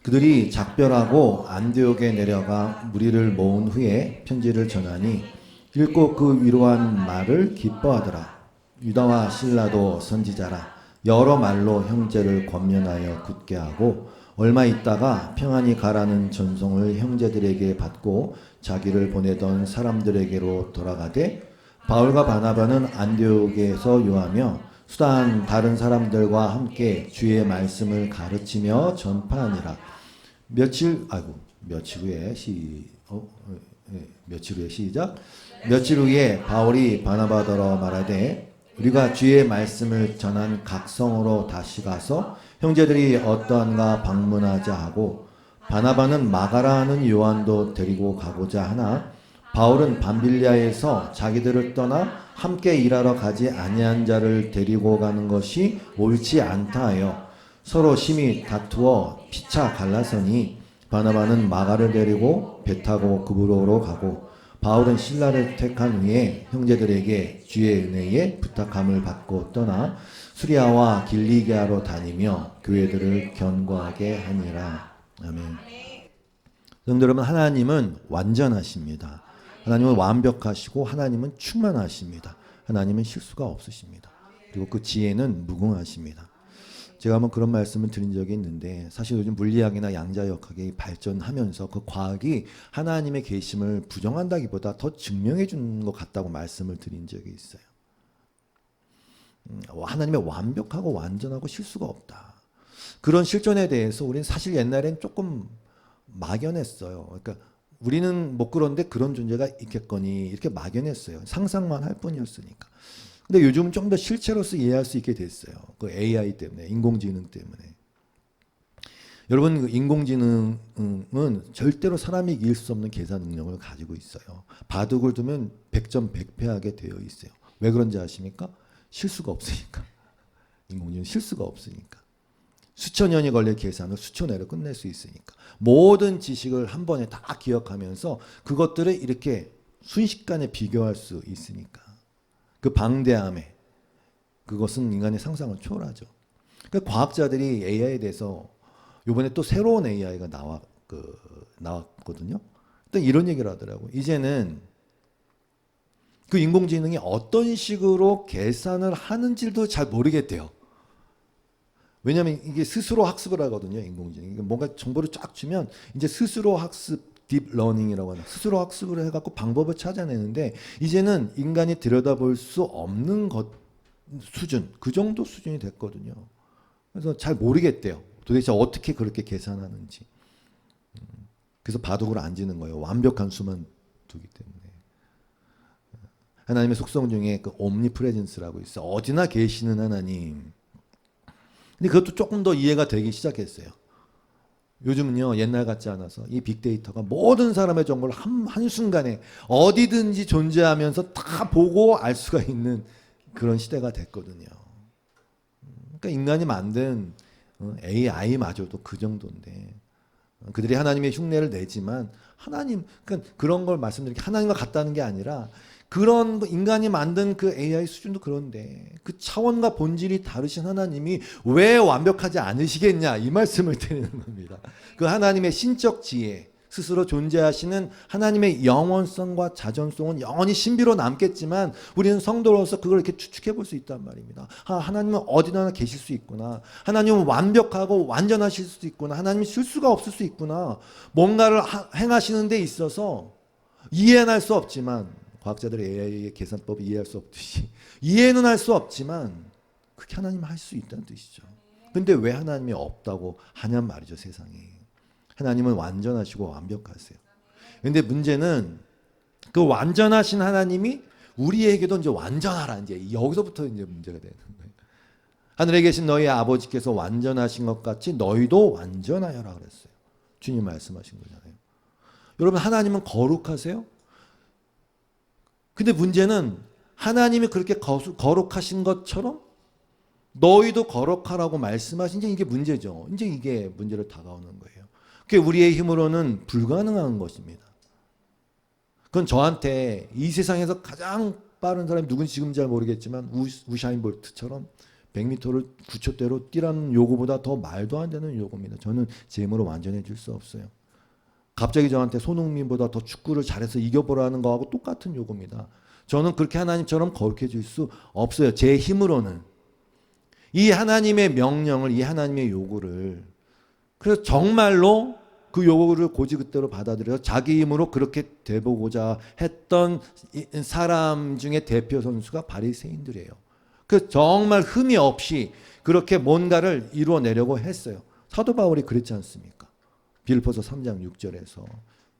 그들이 작별하고 안디옥에 내려가 무리를 모은 후에 편지를 전하니 읽고 그 위로한 말을 기뻐하더라. 유다와 실라도 선지자라 여러 말로 형제를 권면하여 굳게 하고 얼마 있다가 평안히 가라는 전송을 형제들에게 받고 자기를 보내던 사람들에게로 돌아가되 바울과 바나바는 안디옥에서 요하며 수단 다른 사람들과 함께 주의 말씀을 가르치며 전파하니라. 며칠 후에 시작. 며칠 후에 바울이 바나바더러 말하되 우리가 주의 말씀을 전한 각 성으로 다시 가서 형제들이 어떠한가 방문하자 하고 바나바는 마가라 하는 요한도 데리고 가고자 하나 바울은 밤빌리아에서 자기들을 떠나 함께 일하러 가지 아니한 자를 데리고 가는 것이 옳지 않다 하여 서로 심히 다투어 피차 갈라서니 바나바는 마가를 데리고 배 타고 그브로로 가고 바울은 실라를 택한 후에 형제들에게 주의 은혜에 부탁함을 받고 떠나 수리아와 길리기아로 다니며 교회들을 견고하게 하니라. 아멘. 성도 여러분, 하나님은 완전하십니다. 하나님은 완벽하시고 하나님은 충만하십니다. 하나님은 실수가 없으십니다. 그리고 그 지혜는 무궁하십니다. 제가 한번 그런 말씀을 드린 적이 있는데 사실 요즘 물리학이나 양자역학이 발전하면서 그 과학이 하나님의 계심을 부정한다기보다 더 증명해 주는 것 같다고 말씀을 드린 적이 있어요. 하나님의 완벽하고 완전하고 실수가 없다. 그런 실존에 대해서 우리는 사실 옛날엔 조금 막연했어요. 그러니까 우리는 못 그런데 그런 존재가 있겠거니 이렇게 막연했어요. 상상만 할 뿐이었으니까. 근데 요즘은 좀 더 실체로서 이해할 수 있게 됐어요. 그 AI 때문에, 인공지능 때문에. 여러분, 그 인공지능은 절대로 사람이 이길 수 없는 계산 능력을 가지고 있어요. 바둑을 두면 100점 100패하게 되어 있어요. 왜 그런지 아십니까? 실수가 없으니까. 인공지능은 실수가 없으니까. 수천 년이 걸릴 계산을 수초 내로 끝낼 수 있으니까. 모든 지식을 한 번에 다 기억하면서 그것들을 이렇게 순식간에 비교할 수 있으니까. 그 방대함에 그것은 인간의 상상을 초월하죠. 그러니까 과학자들이 AI에 대해서 이번에 또 새로운 AI가 나왔거든요. 또 이런 얘기를 하더라고요. 이제는 그 인공지능이 어떤 식으로 계산을 하는지도 잘 모르겠대요. 왜냐하면 이게 스스로 학습을 하거든요. 인공지능이 뭔가 정보를 쫙 주면 이제 스스로 학습 딥러닝이라고 하는 스스로 학습을 해갖고 방법을 찾아내는데 이제는 인간이 들여다볼 수 없는 것 수준 그 정도 수준이 됐거든요. 그래서 잘 모르겠대요. 도대체 어떻게 그렇게 계산하는지. 그래서 바둑을 안 지는 거예요. 완벽한 수만 두기 때문에. 하나님의 속성 중에 그 옴니프레젠스라고 있어요. 어디나 계시는 하나님. 근데 그것도 조금 더 이해가 되기 시작했어요. 요즘은요, 옛날 같지 않아서 이 빅데이터가 모든 사람의 정보를 한순간에 어디든지 존재하면서 다 보고 알 수가 있는 그런 시대가 됐거든요. 그러니까 인간이 만든 AI마저도 그 정도인데 그들이 하나님의 흉내를 내지만 하나님, 그러니까 그런 걸 말씀드리기 하나님과 같다는 게 아니라 그런 인간이 만든 그 AI 수준도 그런데 그 차원과 본질이 다르신 하나님이 왜 완벽하지 않으시겠냐 이 말씀을 드리는 겁니다. 그 하나님의 신적 지혜 스스로 존재하시는 하나님의 영원성과 자존성은 영원히 신비로 남겠지만 우리는 성도로서 그걸 이렇게 추측해 볼 수 있단 말입니다. 하나님은 어디나 계실 수 있구나. 하나님은 완벽하고 완전하실 수 있구나. 하나님이 실수가 없을 수 있구나. 뭔가를 행하시는 데 있어서 이해는 할 수 없지만 과학자들의 AI의 계산법을 이해할 수 없듯이 이해는 할 수 없지만 그렇게 하나님은 할 수 있다는 뜻이죠. 근데 왜 하나님이 없다고 하냔 말이죠, 세상에. 하나님은 완전하시고 완벽하세요. 근데 문제는 그 완전하신 하나님이 우리에게도 이제 완전하라 이제 여기서부터 이제 문제가 되는 거예요. 하늘에 계신 너희 아버지께서 완전하신 것 같이 너희도 완전하여라 그랬어요. 주님 말씀하신 거잖아요. 여러분, 하나님은 거룩하세요? 근데 문제는 하나님이 그렇게 거룩하신 것처럼 너희도 거룩하라고 말씀하신 이게 문제죠. 이제 이게 문제로 다가오는 거예요. 그게 우리의 힘으로는 불가능한 것입니다. 그건 저한테 이 세상에서 가장 빠른 사람이 누군지 지금 잘 모르겠지만 우샤인 볼트처럼 100m를 9초대로 뛰라는 요구보다 더 말도 안 되는 요구입니다. 저는 제 힘으로 완전해질 수 없어요. 갑자기 저한테 손흥민보다 더 축구를 잘해서 이겨보라는 거하고 똑같은 요구입니다. 저는 그렇게 하나님처럼 거룩해질 수 없어요. 제 힘으로는. 이 하나님의 명령을, 이 하나님의 요구를, 그래서 정말로 그 요구를 고지그대로 받아들여서 자기 힘으로 그렇게 돼보고자 했던 사람 중에 대표 선수가 바리새인들이에요. 그 정말 흠이 없이 그렇게 뭔가를 이루어내려고 했어요. 사도 바울이 그랬지 않습니까? 빌립보서 3장 6절에서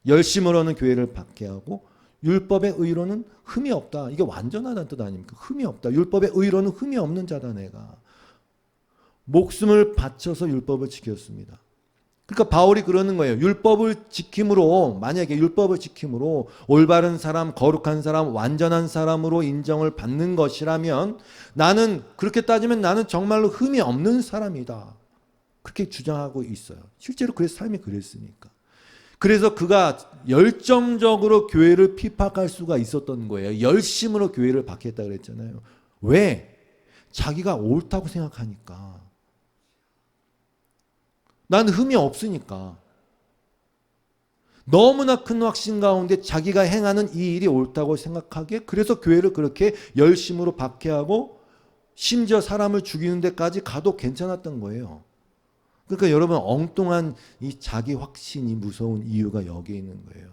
열심으로는 교회를 박해하고 율법의 의로는 흠이 없다. 이게 완전하다는 뜻 아닙니까? 흠이 없다. 율법의 의로는 흠이 없는 자다 내가. 목숨을 바쳐서 율법을 지켰습니다. 그러니까 바울이 그러는 거예요. 율법을 지킴으로, 만약에 율법을 지킴으로 올바른 사람, 거룩한 사람, 완전한 사람으로 인정을 받는 것이라면 나는, 그렇게 따지면 나는 정말로 흠이 없는 사람이다. 그렇게 주장하고 있어요. 실제로 그래서 삶이 그랬으니까. 그래서 그가 열정적으로 교회를 핍박할 수가 있었던 거예요. 열심으로 교회를 박해했다 그랬잖아요. 왜? 자기가 옳다고 생각하니까. 난 흠이 없으니까. 너무나 큰 확신 가운데 자기가 행하는 이 일이 옳다고 생각하기에, 그래서 교회를 그렇게 열심으로 박해하고 심지어 사람을 죽이는 데까지 가도 괜찮았던 거예요. 그러니까 여러분, 엉뚱한 이 자기 확신이 무서운 이유가 여기에 있는 거예요.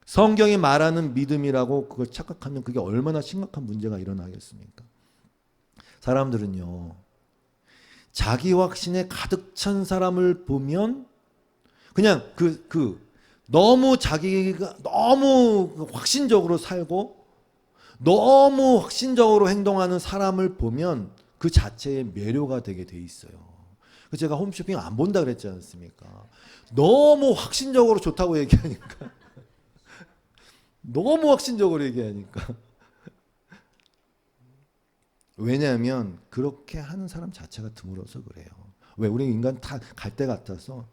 성경이 말하는 믿음이라고 그걸 착각하면 그게 얼마나 심각한 문제가 일어나겠습니까? 사람들은요, 자기 확신에 가득 찬 사람을 보면 그냥 너무 자기가 너무 확신적으로 살고 너무 확신적으로 행동하는 사람을 보면 그 자체에 매료가 되게 돼 있어요. 제가 홈쇼핑 안 본다 그랬지 않습니까? 너무 확신적으로 좋다고 얘기하니까. 너무 확신적으로 얘기하니까. 왜냐하면 그렇게 하는 사람 자체가 드물어서 그래요. 왜? 우리 인간 다 갈 때 같아서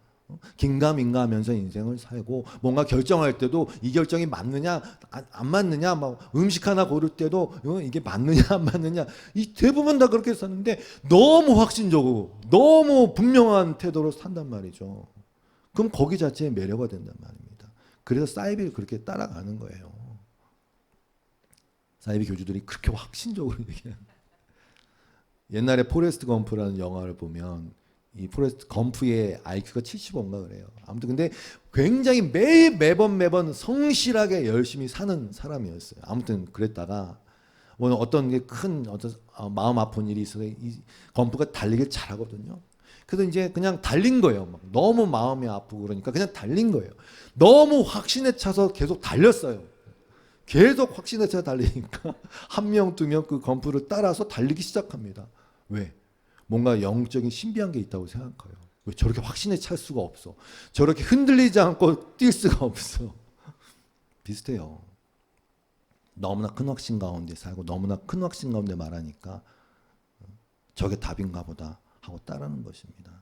긴가민가 하면서 인생을 살고, 뭔가 결정할 때도 이 결정이 맞느냐 안 맞느냐, 막 음식 하나 고를 때도 이게 맞느냐 안 맞느냐, 이 대부분 다 그렇게 사는데 너무 확신적으로 너무 분명한 태도로 산단 말이죠. 그럼 거기 자체에 매료가 된단 말입니다. 그래서 사이비를 그렇게 따라가는 거예요. 사이비 교주들이 그렇게 확신적으로 얘기하는. 옛날에 포레스트 검프라는 영화를 보면 이 포레스트 검프의 IQ가 75인가 그래요. 아무튼 근데 굉장히 매번 성실하게 열심히 사는 사람이었어요. 아무튼 그랬다가 어떤 게 큰 마음 아픈 일이 있어서 이 검프가 달리기를 잘하거든요. 그래서 이제 그냥 달린 거예요. 막 너무 마음이 아프고 그러니까 그냥 달린 거예요. 너무 확신에 차서 계속 달렸어요. 계속 확신에 차서 달리니까 한 명, 두 명 그 검프를 따라서 달리기 시작합니다. 왜? 뭔가 영적인 신비한 게 있다고 생각해요. 왜 저렇게 확신에 찰 수가 없어? 저렇게 흔들리지 않고 뛸 수가 없어. 비슷해요. 너무나 큰 확신 가운데 살고 너무나 큰 확신 가운데 말하니까 저게 답인가 보다 하고 따르는 것입니다.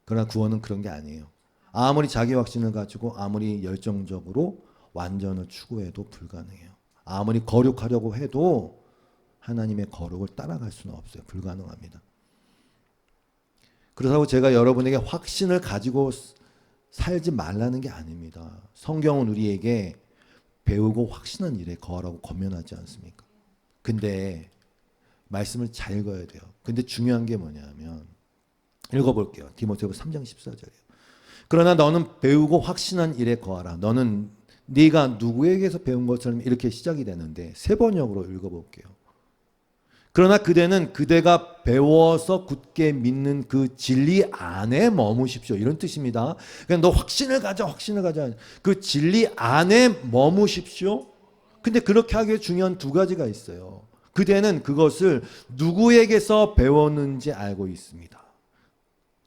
그러나 구원은 그런 게 아니에요. 아무리 자기 확신을 가지고 아무리 열정적으로 완전을 추구해도 불가능해요. 아무리 거룩하려고 해도 하나님의 거룩을 따라갈 수는 없어요. 불가능합니다. 그렇다고 제가 여러분에게 확신을 가지고 살지 말라는 게 아닙니다. 성경은 우리에게 배우고 확신한 일에 거하라고 권면하지 않습니까? 근데 말씀을 잘 읽어야 돼요. 근데 중요한 게 뭐냐면, 읽어볼게요. 디모데후서 3장 14절이에요. 그러나 너는 배우고 확신한 일에 거하라. 너는 네가 누구에게서 배운 것처럼, 이렇게 시작이 되는데 세 번역으로 읽어볼게요. 그러나 그대는 그대가 배워서 굳게 믿는 그 진리 안에 머무십시오. 이런 뜻입니다. 그냥 너 확신을 가져. 그 진리 안에 머무십시오. 근데 그렇게 하기에 중요한 두 가지가 있어요. 그대는 그것을 누구에게서 배웠는지 알고 있습니다.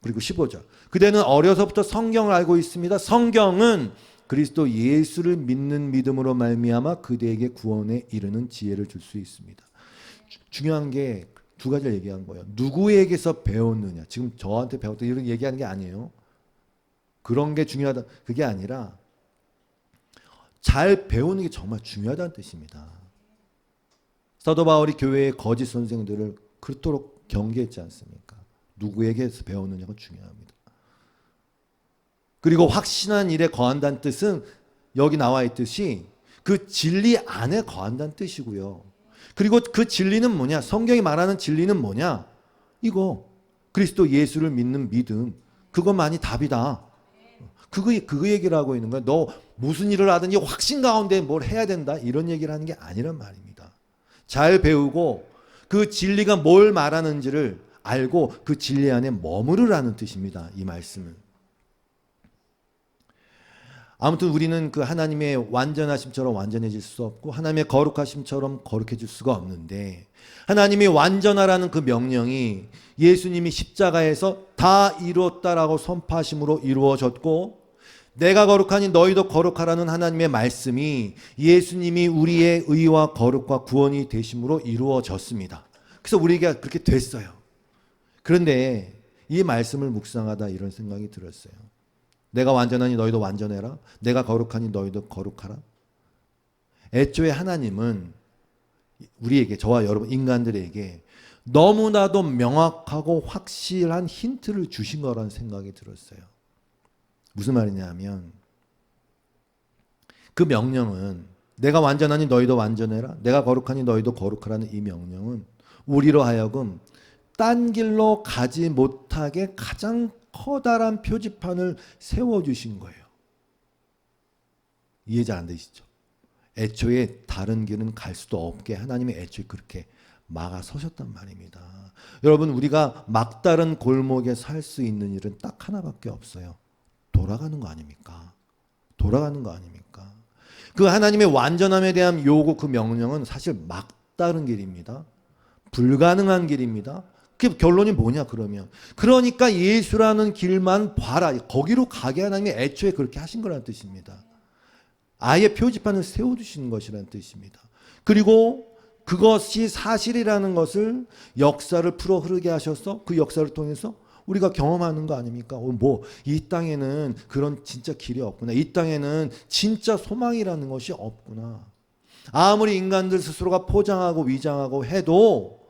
그리고 15절. 그대는 어려서부터 성경을 알고 있습니다. 성경은 그리스도 예수를 믿는 믿음으로 말미암아 그대에게 구원에 이르는 지혜를 줄 수 있습니다. 중요한 게 두 가지를 얘기한 거예요. 누구에게서 배웠느냐. 지금 저한테 배웠다 이런 얘기하는 게 아니에요. 그런 게 중요하다. 그게 아니라 잘 배우는 게 정말 중요하다는 뜻입니다. 사도 바울이 교회의 거짓 선생들을 그토록 경계했지 않습니까? 누구에게서 배웠느냐가 중요합니다. 그리고 확신한 일에 거한다는 뜻은 여기 나와 있듯이 그 진리 안에 거한다는 뜻이고요. 그리고 그 진리는 뭐냐? 성경이 말하는 진리는 뭐냐? 이거 그리스도 예수를 믿는 믿음, 그것만이 답이다. 그 얘기를 하고 있는 거야. 너 무슨 일을 하든지 확신 가운데 뭘 해야 된다, 이런 얘기를 하는 게 아니란 말입니다. 잘 배우고 그 진리가 뭘 말하는지를 알고 그 진리 안에 머무르라는 뜻입니다. 이 말씀은. 아무튼 우리는 그 하나님의 완전하심처럼 완전해질 수 없고 하나님의 거룩하심처럼 거룩해질 수가 없는데, 하나님이 완전하라는 그 명령이 예수님이 십자가에서 다 이루었다라고 선포하심으로 이루어졌고, 내가 거룩하니 너희도 거룩하라는 하나님의 말씀이 예수님이 우리의 의와 거룩과 구원이 되심으로 이루어졌습니다. 그래서 우리에게 그렇게 됐어요. 그런데 이 말씀을 묵상하다 이런 생각이 들었어요. 내가 완전하니 너희도 완전해라. 내가 거룩하니 너희도 거룩하라. 애초에 하나님은 우리에게, 저와 여러분 인간들에게 너무나도 명확하고 확실한 힌트를 주신 거라는 생각이 들었어요. 무슨 말이냐면, 그 명령은 내가 완전하니 너희도 완전해라, 내가 거룩하니 너희도 거룩하라는 이 명령은 우리로 하여금 딴 길로 가지 못하게 가장 커다란 표지판을 세워주신 거예요. 이해 잘 안 되시죠? 애초에 다른 길은 갈 수도 없게 하나님이 애초에 그렇게 막아서셨단 말입니다. 여러분, 우리가 막다른 골목에 살 수 있는 일은 딱 하나밖에 없어요. 돌아가는 거 아닙니까? 돌아가는 거 아닙니까? 그 하나님의 완전함에 대한 요구, 그 명령은 사실 막다른 길입니다. 불가능한 길입니다. 그 결론이 뭐냐 그러면, 그러니까 예수라는 길만 봐라, 거기로 가게 하나님이 애초에 그렇게 하신 거라는 뜻입니다. 아예 표지판을 세워두시는 것이라는 뜻입니다. 그리고 그것이 사실이라는 것을 역사를 풀어 흐르게 하셔서 그 역사를 통해서 우리가 경험하는 거 아닙니까? 이 땅에는 그런 진짜 길이 없구나. 이 땅에는 진짜 소망이라는 것이 없구나. 아무리 인간들 스스로가 포장하고 위장하고 해도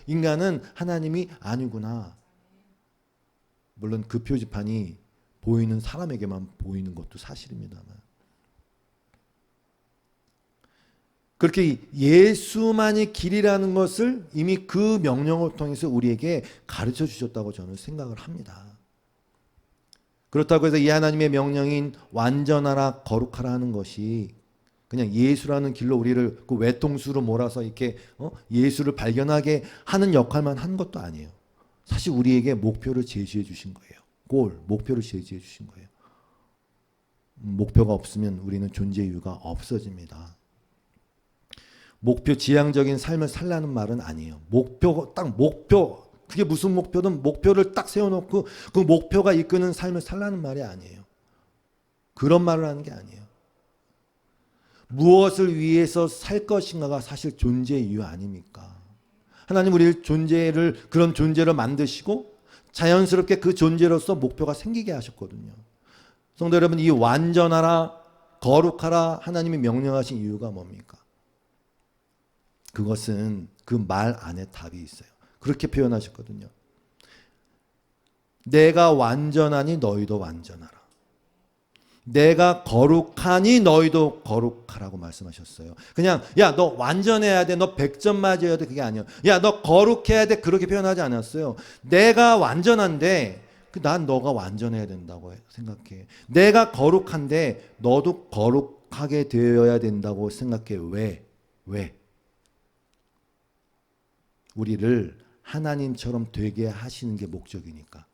인간은 하나님이 아니구나. 물론 그 표지판이 보이는 사람에게만 보이는 것도 사실입니다만, 그렇게 예수만이 길이라는 것을 이미 그 명령을 통해서 우리에게 가르쳐 주셨다고 저는 생각을 합니다. 그렇다고 해서 이 하나님의 명령인 완전하라 거룩하라 하는 것이 그냥 예수라는 길로 우리를 그 외통수로 몰아서 이렇게 예수를 발견하게 하는 역할만 한 것도 아니에요. 사실 우리에게 목표를 제시해 주신 거예요. 목표를 제시해 주신 거예요. 목표가 없으면 우리는 존재 이유가 없어집니다. 목표, 지향적인 삶을 살라는 말은 아니에요. 목표, 그게 무슨 목표든 목표를 딱 세워놓고 그 목표가 이끄는 삶을 살라는 말이 아니에요. 그런 말을 하는 게 아니에요. 무엇을 위해서 살 것인가가 사실 존재 이유 아닙니까? 하나님 우리를 그런 존재를 만드시고 자연스럽게 그 존재로서 목표가 생기게 하셨거든요. 성도 여러분, 이 완전하라 거룩하라 하나님이 명령하신 이유가 뭡니까? 그것은 그 말 안에 답이 있어요. 그렇게 표현하셨거든요. 내가 완전하니 너희도 완전하라. 내가 거룩하니 너희도 거룩하라고 말씀하셨어요. 그냥 야 너 완전해야 돼, 너 100점 맞아야 돼, 그게 아니에요. 야 너 거룩해야 돼, 그렇게 표현하지 않았어요. 내가 완전한데 난 너가 완전해야 된다고 생각해. 내가 거룩한데 너도 거룩하게 되어야 된다고 생각해. 왜? 우리를 하나님처럼 되게 하시는 게 목적이니까.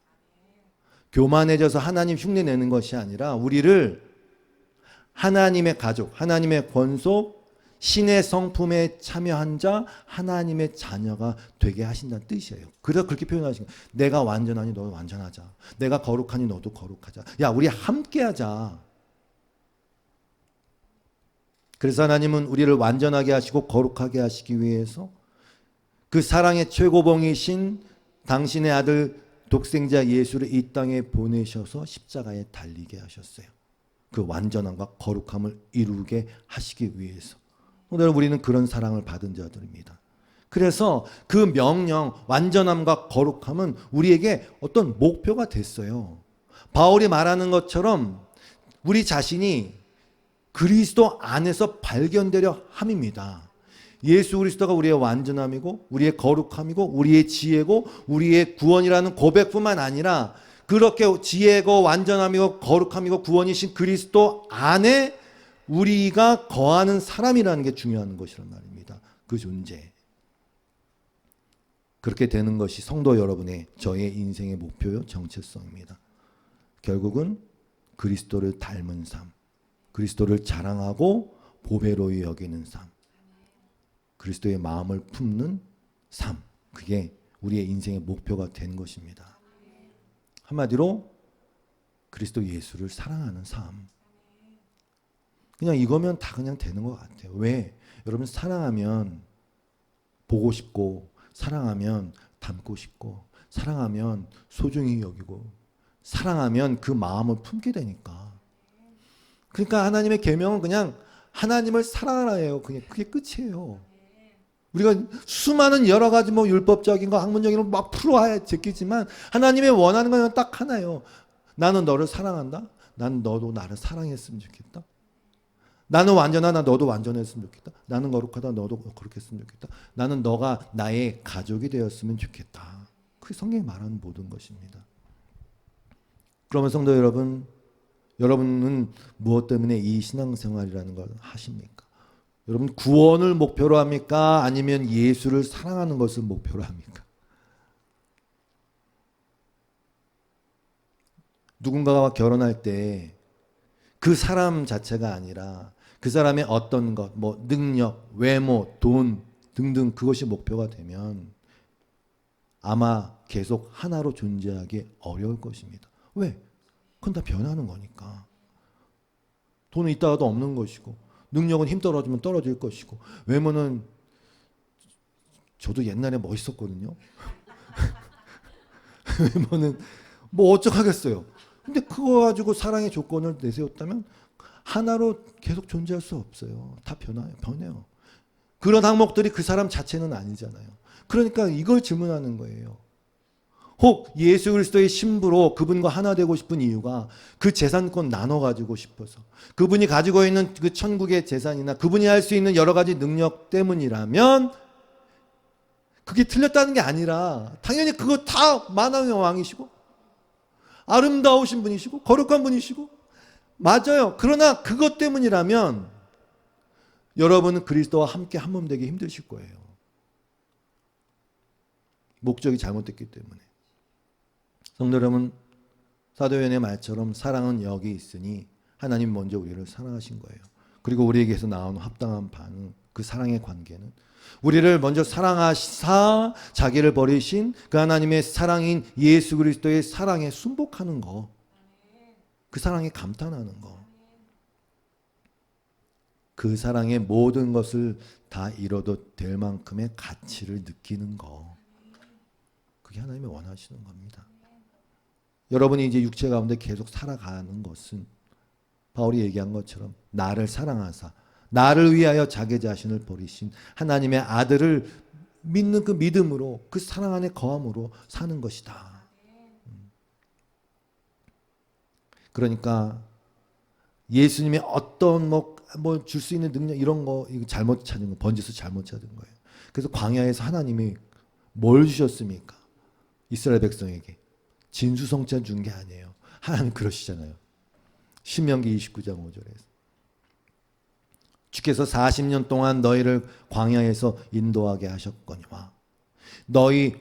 교만해져서 하나님 흉내 내는 것이 아니라 우리를 하나님의 가족, 하나님의 권속, 신의 성품에 참여한 자, 하나님의 자녀가 되게 하신다는 뜻이에요. 그래서 그렇게 표현하신 거예요. 내가 완전하니 너도 완전하자. 내가 거룩하니 너도 거룩하자. 야, 우리 함께 하자. 그래서 하나님은 우리를 완전하게 하시고 거룩하게 하시기 위해서 그 사랑의 최고봉이신 당신의 아들 독생자 예수를 이 땅에 보내셔서 십자가에 달리게 하셨어요. 그 완전함과 거룩함을 이루게 하시기 위해서. 오늘 우리는 그런 사랑을 받은 자들입니다. 그래서 그 명령, 완전함과 거룩함은 우리에게 어떤 목표가 됐어요. 바울이 말하는 것처럼 우리 자신이 그리스도 안에서 발견되려 함입니다. 예수 그리스도가 우리의 완전함이고 우리의 거룩함이고 우리의 지혜고 우리의 구원이라는 고백뿐만 아니라 그렇게 지혜고 완전함이고 거룩함이고 구원이신 그리스도 안에 우리가 거하는 사람이라는 게 중요한 것이란 말입니다. 그 존재. 그렇게 되는 것이 성도 여러분의 저의 인생의 목표요 정체성입니다. 결국은 그리스도를 닮은 삶, 그리스도를 자랑하고 보배로이 여기는 삶, 그리스도의 마음을 품는 삶, 그게 우리의 인생의 목표가 된 것입니다. 한마디로 그리스도 예수를 사랑하는 삶. 그냥 이거면 다 그냥 되는 것 같아요. 왜? 여러분 사랑하면 보고 싶고 사랑하면 닮고 싶고 사랑하면 소중히 여기고 사랑하면 그 마음을 품게 되니까. 그러니까 하나님의 계명은 그냥 하나님을 사랑하라예요. 그냥 그게 끝이에요. 우리가 수많은 여러 가지 뭐 율법적인 거 학문적인 거 막 풀어야 제끼지만 하나님의 원하는 건 딱 하나예요. 나는 너를 사랑한다. 난 너도 나를 사랑했으면 좋겠다. 나는 완전하다. 너도 완전했으면 좋겠다. 나는 거룩하다. 너도 거룩했으면 좋겠다. 나는 너가 나의 가족이 되었으면 좋겠다. 그게 성경이 말하는 모든 것입니다. 그러면 성도 여러분, 여러분은 무엇 때문에 이 신앙생활이라는 걸 하십니까? 여러분 구원을 목표로 합니까? 아니면 예수를 사랑하는 것을 목표로 합니까? 누군가와 결혼할 때 그 사람 자체가 아니라 그 사람의 어떤 것, 뭐 능력, 외모, 돈 등등 그것이 목표가 되면 아마 계속 하나로 존재하기 어려울 것입니다. 왜? 그건 다 변하는 거니까. 돈은 있다가도 없는 것이고 능력은 힘 떨어지면 떨어질 것이고 외모는 저도 옛날에 멋있었거든요. 외모는 뭐 어쩌겠어요. 근데 그거 가지고 사랑의 조건을 내세웠다면 하나로 계속 존재할 수 없어요. 다 변해요. 그런 항목들이 그 사람 자체는 아니잖아요. 그러니까 이걸 질문하는 거예요. 혹 예수 그리스도의 신부로 그분과 하나 되고 싶은 이유가 그 재산권 나눠 가지고 싶어서 그분이 가지고 있는 그 천국의 재산이나 그분이 할 수 있는 여러 가지 능력 때문이라면 그게 틀렸다는 게 아니라 당연히 그거 다 만왕의 왕이시고 아름다우신 분이시고 거룩한 분이시고 맞아요. 그러나 그것 때문이라면 여러분은 그리스도와 함께 한 몸 되기 힘드실 거예요. 목적이 잘못됐기 때문에. 성도 여러분, 사도 요한의 말처럼 사랑은 여기 있으니 하나님 먼저 우리를 사랑하신 거예요. 그리고 우리에게서 나오는 합당한 반응, 그 사랑의 관계는 우리를 먼저 사랑하사 자기를 버리신 그 하나님의 사랑인 예수 그리스도의 사랑에 순복하는 거, 그 사랑에 감탄하는 거, 그 사랑의 모든 것을 다 잃어도 될 만큼의 가치를 느끼는 거, 그게 하나님이 원하시는 겁니다. 여러분이 이제 육체 가운데 계속 살아가는 것은 바울이 얘기한 것처럼 나를 사랑하사 나를 위하여 자기 자신을 버리신 하나님의 아들을 믿는 그 믿음으로 그 사랑 안에 거함으로 사는 것이다. 그러니까 예수님의 어떤 뭐 줄 수 있는 능력 이런 거 이거 잘못 찾은 거, 번지수 잘못 찾은 거예요. 그래서 광야에서 하나님이 뭘 주셨습니까? 이스라엘 백성에게 진수성찬 준 게 아니에요. 하나님 그러시잖아요. 신명기 29장 5절에서 주께서 40년 동안 너희를 광야에서 인도하게 하셨거니와 너희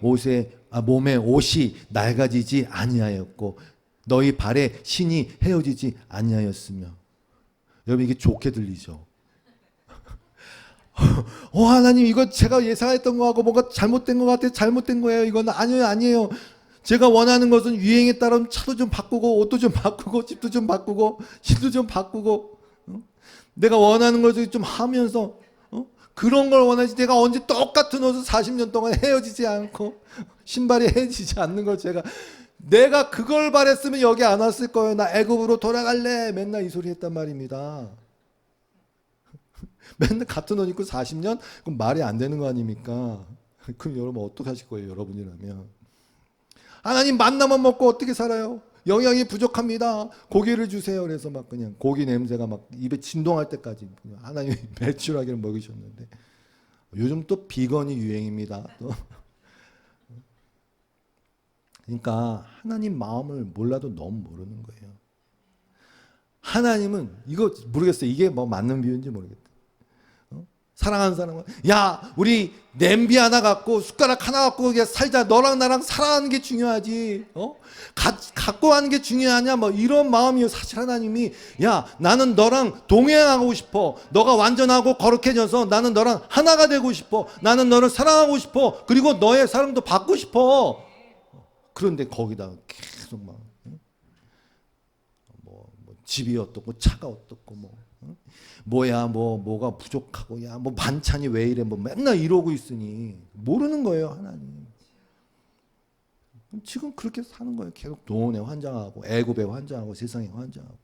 몸에 옷이 낡아지지 아니하였고 너희 발에 신이 헤어지지 아니하였으며. 여러분 이게 좋게 들리죠? 하나님 이거 제가 예상했던 거하고 뭔가 잘못된 것 같아요. 잘못된 거예요. 이건 아니에요. 제가 원하는 것은 유행에 따른 차도 좀 바꾸고 옷도 좀 바꾸고 집도 좀 바꾸고 신도 좀 바꾸고 내가 원하는 것을 좀 하면서 그런 걸 원하지. 내가 언제 똑같은 옷을 40년 동안 헤어지지 않고 신발이 헤어지지 않는 걸 내가 그걸 바랬으면 여기 안 왔을 거예요. 나 애굽으로 돌아갈래. 맨날 이 소리 했단 말입니다. 맨날 같은 옷 입고 40년? 그럼 말이 안 되는 거 아닙니까? 그럼 여러분 어떻게 하실 거예요? 여러분이라면. 하나님 만나만 먹고 어떻게 살아요? 영양이 부족합니다. 고기를 주세요. 그래서 막 그냥 고기 냄새가 막 입에 진동할 때까지 하나님이 메추라기를 먹이셨는데 요즘 또 비건이 유행입니다. 또. 그러니까 하나님 마음을 몰라도 너무 모르는 거예요. 하나님은 이거 모르겠어요. 이게 뭐 맞는 비유인지 모르겠다. 사랑하는 사람은 야 우리 냄비 하나 갖고 숟가락 하나 갖고 그냥 살자. 너랑 나랑 사랑하는 게 중요하지. 갖고 하는 게 중요하냐 뭐 이런 마음이요. 사실 하나님이 야 나는 너랑 동행하고 싶어. 너가 완전하고 거룩해져서 나는 너랑 하나가 되고 싶어. 나는 너를 사랑하고 싶어. 그리고 너의 사랑도 받고 싶어. 그런데 거기다 계속 막 뭐 집이 어떻고 차가 어떻고 뭐야 뭐가 부족하고 야 뭐 반찬이 왜 이래 뭐 맨날 이러고 있으니 모르는 거예요. 하나님 지금 그렇게 사는 거예요. 계속 돈에 환장하고 애굽에 환장하고 세상에 환장하고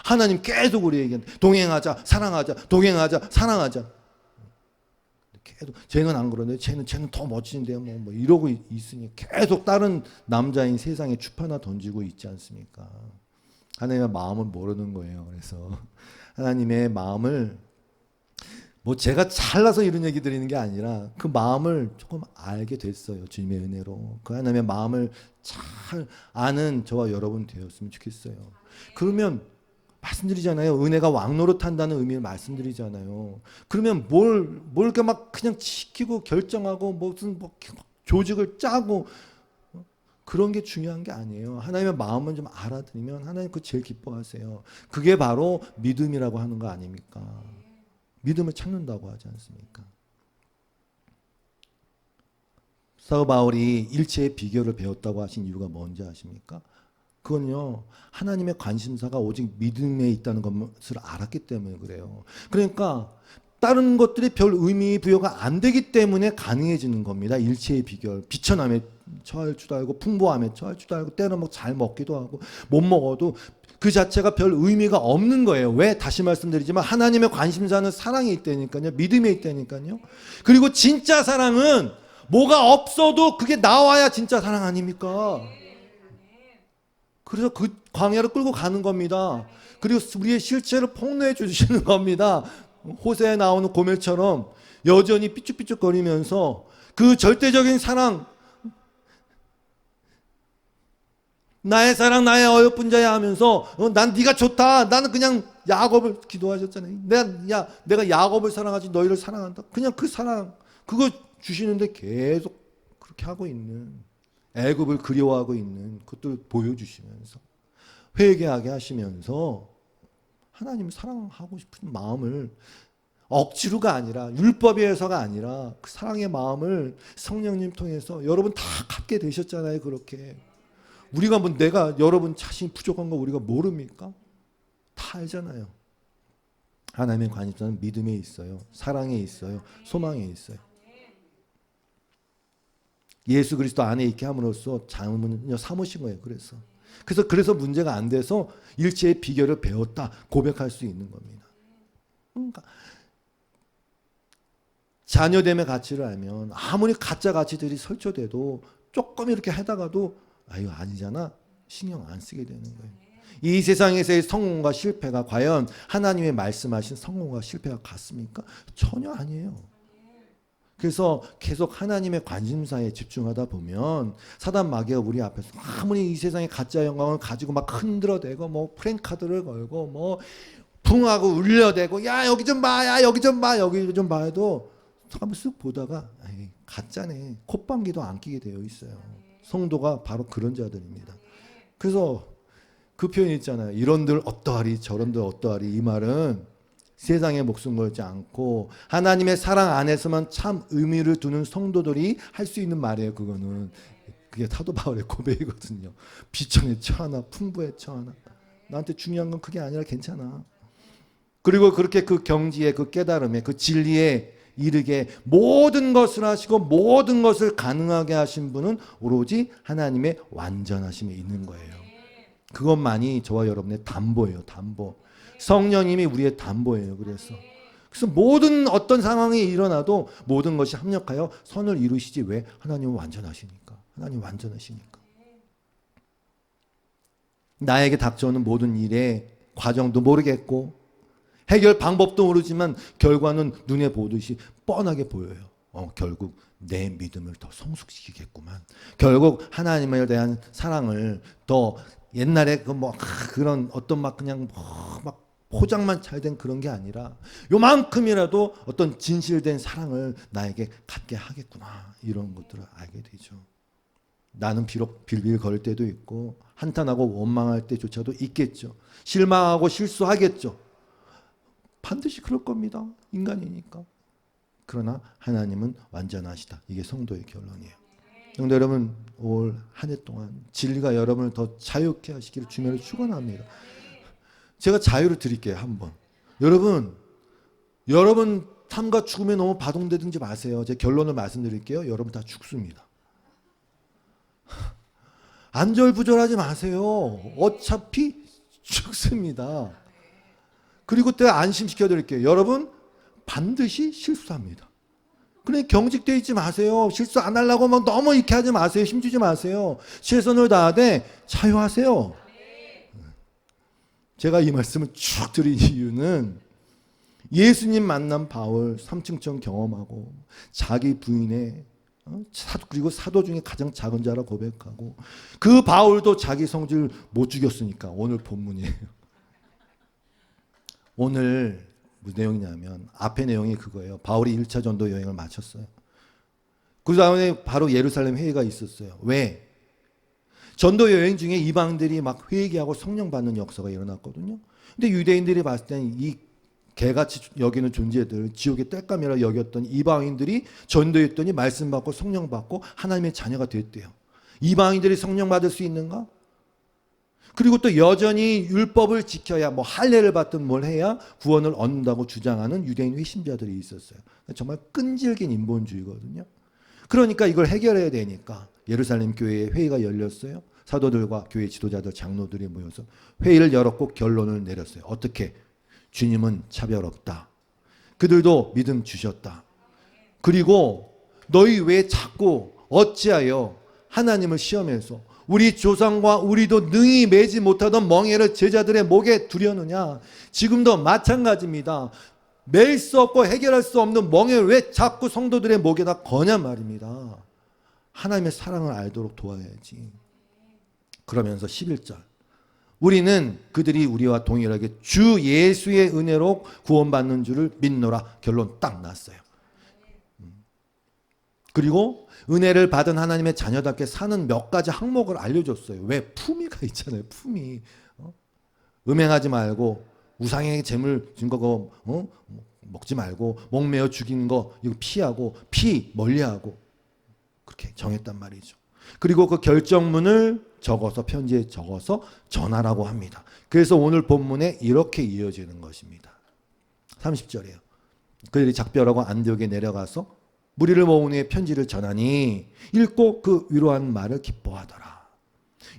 하나님 계속 우리에게 동행하자 사랑하자 동행하자 사랑하자 계속 쟤는 안 그러는데 쟤는 더 멋진데요 뭐 이러고 있으니 계속 다른 남자인 세상에 춥 하나 던지고 있지 않습니까? 하나님의 마음을 모르는 거예요. 그래서 하나님의 마음을 뭐 제가 잘나서 이런 얘기 드리는 게 아니라 그 마음을 조금 알게 됐어요. 주님의 은혜로. 그 하나님의 마음을 잘 아는 저와 여러분 되었으면 좋겠어요. 그러면 말씀드리잖아요. 은혜가 왕노릇한다는 의미를 말씀드리잖아요. 그러면 뭘 이렇게 막 그냥 지키고 결정하고 무슨 뭐 조직을 짜고 그런 게 중요한 게 아니에요. 하나님의 마음을 좀 알아들으면 하나님 그 제일 기뻐하세요. 그게 바로 믿음이라고 하는 거 아닙니까? 믿음을 찾는다고 하지 않습니까? 사도 바울이 일체의 비결을 배웠다고 하신 이유가 뭔지 아십니까? 그건요, 하나님의 관심사가 오직 믿음에 있다는 것을 알았기 때문에 그래요. 그러니까 다른 것들이 별 의미 부여가 안 되기 때문에 가능해지는 겁니다. 일체의 비결. 비천함에 처할 줄도 알고 풍부함에 처할 줄도 알고 때로 막 잘 먹기도 하고 못 먹어도 그 자체가 별 의미가 없는 거예요. 왜? 다시 말씀드리지만 하나님의 관심사는 사랑에 있다니까요. 믿음에 있다니까요. 그리고 진짜 사랑은 뭐가 없어도 그게 나와야 진짜 사랑 아닙니까? 그래서 그 광야를 끌고 가는 겁니다. 그리고 우리의 실체를 폭로해 주시는 겁니다. 호세에 나오는 고멜처럼 여전히 삐죽삐죽거리면서 그 절대적인 사랑, 나의 사랑 나의 어여쁜 자야 하면서 난 네가 좋다. 나는 그냥 야곱을 기도하셨잖아요. 내가 야곱을 사랑하지 너희를 사랑한다. 그냥 그 사랑 그거 주시는데 계속 그렇게 하고 있는 애굽을 그리워하고 있는 그것도 보여주시면서 회개하게 하시면서 하나님 사랑하고 싶은 마음을 억지로가 아니라 율법에서가 아니라 그 사랑의 마음을 성령님 통해서 여러분 다 갖게 되셨잖아요. 그렇게 우리가 뭐 내가 여러분 자신이 부족한 거 우리가 모릅니까? 다 알잖아요. 하나님의 관심사는 믿음에 있어요. 사랑에 있어요. 소망에 있어요. 예수 그리스도 안에 있게 함으로써 잠언은요 삼으신 거예요. 그래서 문제가 안 돼서 일체의 비결을 배웠다 고백할 수 있는 겁니다. 그러니까 자녀됨의 가치를 알면 아무리 가짜 가치들이 설쳐돼도 조금 이렇게 하다가도 아유 아니잖아 신경 안 쓰게 되는 거예요. 이 세상에서의 성공과 실패가 과연 하나님의 말씀하신 성공과 실패가 같습니까? 전혀 아니에요. 그래서 계속 하나님의 관심사에 집중하다 보면 사단 마귀가 우리 앞에서 아무리 이 세상의 가짜 영광을 가지고 막 흔들어대고 뭐 프랭카드를 걸고 뭐 붕하고 울려대고 야 여기 좀 봐, 야 여기 좀 봐, 여기 좀 봐 해도 한번 쓱 보다가 에이, 가짜네 콧방귀도 안 끼게 되어 있어요. 성도가 바로 그런 자들입니다. 그래서 그 표현이 있잖아요. 이런들 어떠하리 저런들 어떠하리. 이 말은 세상에 목숨 걸지 않고 하나님의 사랑 안에서만 참 의미를 두는 성도들이 할 수 있는 말이에요. 그게 사도 바울의 고백이거든요. 비천에 처하나 풍부에 처하나 나한테 중요한 건 그게 아니라 괜찮아. 그리고 그렇게 그 경지에 그 깨달음에 그 진리에 이르게 모든 것을 하시고 모든 것을 가능하게 하신 분은 오로지 하나님의 완전하심에 있는 거예요. 그것만이 저와 여러분의 담보예요. 담보. 성령님이 우리의 담보예요. 그래서 그래서 모든 어떤 상황이 일어나도 모든 것이 합력하여 선을 이루시지. 왜? 하나님은 완전하시니까. 하나님 완전하시니까. 나에게 닥쳐오는 모든 일의 과정도 모르겠고 해결 방법도 모르지만 결과는 눈에 보듯이 뻔하게 보여요. 결국 내 믿음을 더 성숙시키겠구만. 결국 하나님에 대한 사랑을 더 옛날에 그런 어떤 그냥 포장만 잘 된 그런 게 아니라 요만큼이라도 어떤 진실된 사랑을 나에게 갖게 하겠구나. 이런 것들을 알게 되죠. 나는 비록 빌빌거릴 때도 있고 한탄하고 원망할 때조차도 있겠죠. 실망하고 실수하겠죠. 반드시 그럴 겁니다. 인간이니까. 그러나 하나님은 완전하시다. 이게 성도의 결론이에요. 성도 여러분, 올 한 해 동안 진리가 여러분을 더 자유케 하시기를 주님으로 축원합니다. 제가 자유를 드릴게요. 한번. 여러분 삶과 죽음에 너무 바동되든지 마세요. 제 결론을 말씀드릴게요. 여러분 다 죽습니다. 안절부절하지 마세요. 어차피 죽습니다. 그리고 또 안심시켜 드릴게요. 여러분 반드시 실수합니다. 그러니 경직되어 있지 마세요. 실수 안 하려고 너무 이렇게 하지 마세요. 힘주지 마세요. 최선을 다하되 자유하세요. 제가 이 말씀을 쭉 드린 이유는 예수님 만난 바울 3층청 경험하고 자기 부인의 그리고 사도 중에 가장 작은 자라 고백하고 그 바울도 자기 성질을 못 죽였으니까 오늘 본문이에요. 오늘 무슨 내용이냐면 앞의 내용이 그거예요. 바울이 1차 전도 여행을 마쳤어요. 그 다음에 바로 예루살렘 회의가 있었어요. 왜? 전도 여행 중에 이방들이 막 회개하고 성령 받는 역사가 일어났거든요. 근데 유대인들이 봤을 때는 이 개같이 여기는 존재들, 지옥의 땔감이라 여겼던 이방인들이 전도했더니 말씀 받고 성령 받고 하나님의 자녀가 됐대요. 이방인들이 성령 받을 수 있는가? 그리고 또 여전히 율법을 지켜야 할례를 받든 뭘 해야 구원을 얻는다고 주장하는 유대인 회심자들이 있었어요. 정말 끈질긴 인본주의거든요. 그러니까 이걸 해결해야 되니까 예루살렘 교회에 회의가 열렸어요. 사도들과 교회 지도자들, 장로들이 모여서 회의를 열었고 결론을 내렸어요. 어떻게? 주님은 차별 없다. 그들도 믿음 주셨다. 그리고 너희 왜 자꾸 어찌하여 하나님을 시험해서 우리 조상과 우리도 능히 매지 못하던 멍에를 제자들의 목에 두려느냐. 지금도 마찬가지입니다. 맬 수 없고 해결할 수 없는 멍에를 왜 자꾸 성도들의 목에다 거냐 말입니다. 하나님의 사랑을 알도록 도와야지. 그러면서 11절 우리는 그들이 우리와 동일하게 주 예수의 은혜로 구원받는 줄을 믿노라. 결론 딱 났어요. 그리고 은혜를 받은 하나님의 자녀답게 사는 몇 가지 항목을 알려줬어요. 왜? 품위가 있잖아요. 품위. 음행하지 말고 우상에게 재물 준 거 먹지 말고 목매어 죽이는 거 이거 피하고 피 멀리하고 그렇게 정했단 말이죠. 그리고 그 결정문을 적어서 편지에 적어서 전하라고 합니다. 그래서 오늘 본문에 이렇게 이어지는 것입니다. 30절이에요. 그들이 작별하고 안디옥에 내려가서 무리를 모은 후에 편지를 전하니 읽고 그 위로한 말을 기뻐하더라.